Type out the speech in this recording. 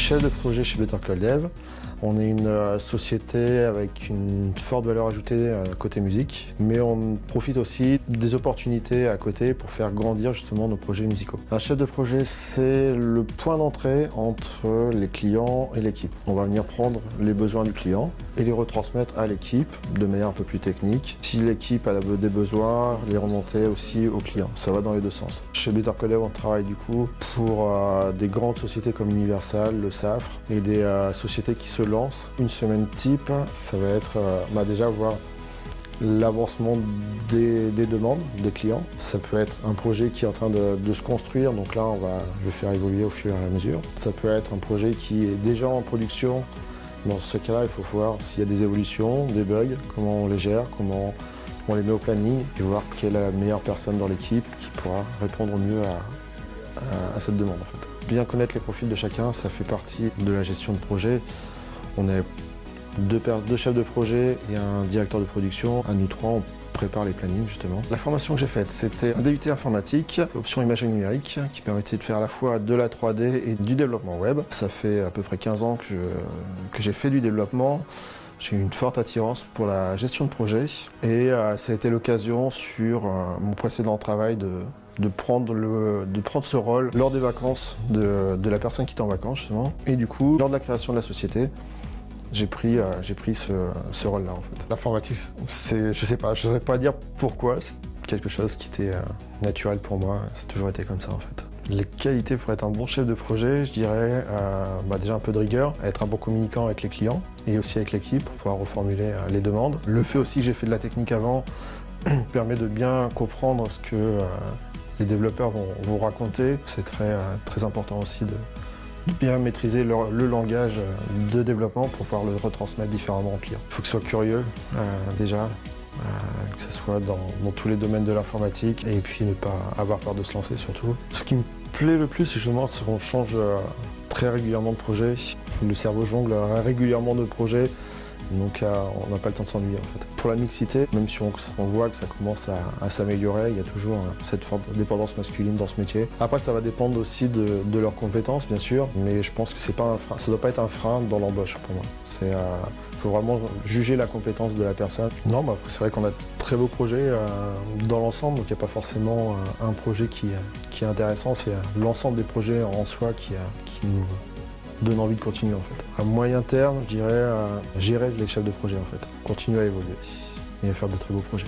chef de projet chez Better Call Dev. On est une société avec une forte valeur ajoutée côté musique, mais on profite aussi des opportunités à côté pour faire grandir justement nos projets musicaux. Un chef de projet, c'est le point d'entrée entre les clients et l'équipe. On va venir prendre les besoins du client et les retransmettre à l'équipe de manière un peu plus technique. Si l'équipe a des besoins, les remonter aussi aux clients. Ça va dans les deux sens. Chez Better Call Dev, on travaille du coup pour des grandes sociétés comme Universal, le SAFRE et des sociétés qui se lancent. Une semaine type, ça va être déjà voir l'avancement des demandes des clients. Ça peut être un projet qui est en train de se construire, donc là je vais faire évoluer au fur et à mesure. Ça peut être un projet qui est déjà en production. Dans ce cas-là, il faut voir s'il y a des évolutions, des bugs, comment on les gère, comment on les met au planning et voir quelle est la meilleure personne dans l'équipe qui pourra répondre au mieux à cette demande. En fait. Bien connaître les profils de chacun, ça fait partie de la gestion de projet. On est deux chefs de projet et un directeur de production. À nous trois, on prépare les plannings justement. La formation que j'ai faite, c'était un DUT informatique, option imagerie numérique, qui permettait de faire à la fois de la 3D et du développement web. Ça fait à peu près 15 ans que j'ai fait du développement. J'ai eu une forte attirance pour la gestion de projet et ça a été l'occasion sur mon précédent travail de prendre ce rôle lors des vacances de la personne qui était en vacances justement. Et du coup, lors de la création de la société, j'ai pris ce rôle-là en fait. L'informatique, je sais pas, je ne saurais pas dire pourquoi, c'est quelque chose qui était naturel pour moi, ça a toujours été comme ça en fait. Les qualités pour être un bon chef de projet, je dirais déjà un peu de rigueur, être un bon communicant avec les clients et aussi avec l'équipe pour pouvoir reformuler les demandes. Le fait aussi que j'ai fait de la technique avant permet de bien comprendre ce que les développeurs vont vous raconter. C'est très important aussi de bien maîtriser le langage de développement pour pouvoir le retransmettre différemment au client. Il faut que ce soit curieux déjà, que ce soit dans tous les domaines de l'informatique et puis ne pas avoir peur de se lancer surtout. Ce qui me plaît le plus, c'est justement qu'on change très régulièrement de projet. Le cerveau jongle régulièrement de projets, donc on n'a pas le temps de s'ennuyer en fait. Pour la mixité, même si on voit que ça commence à s'améliorer, il y a toujours cette forte dépendance masculine dans ce métier. Après, ça va dépendre aussi de leurs compétences, bien sûr, mais je pense que c'est pas un frein, ça ne doit pas être un frein dans l'embauche pour moi. Il faut vraiment juger la compétence de la personne. Non, c'est vrai qu'on a de très beaux projets dans l'ensemble, donc il n'y a pas forcément un projet qui est intéressant, c'est l'ensemble des projets en soi qui nous donne envie de continuer en fait. À moyen terme, je dirais gérer les chefs de projet en fait, continuer à évoluer et à faire de très beaux projets.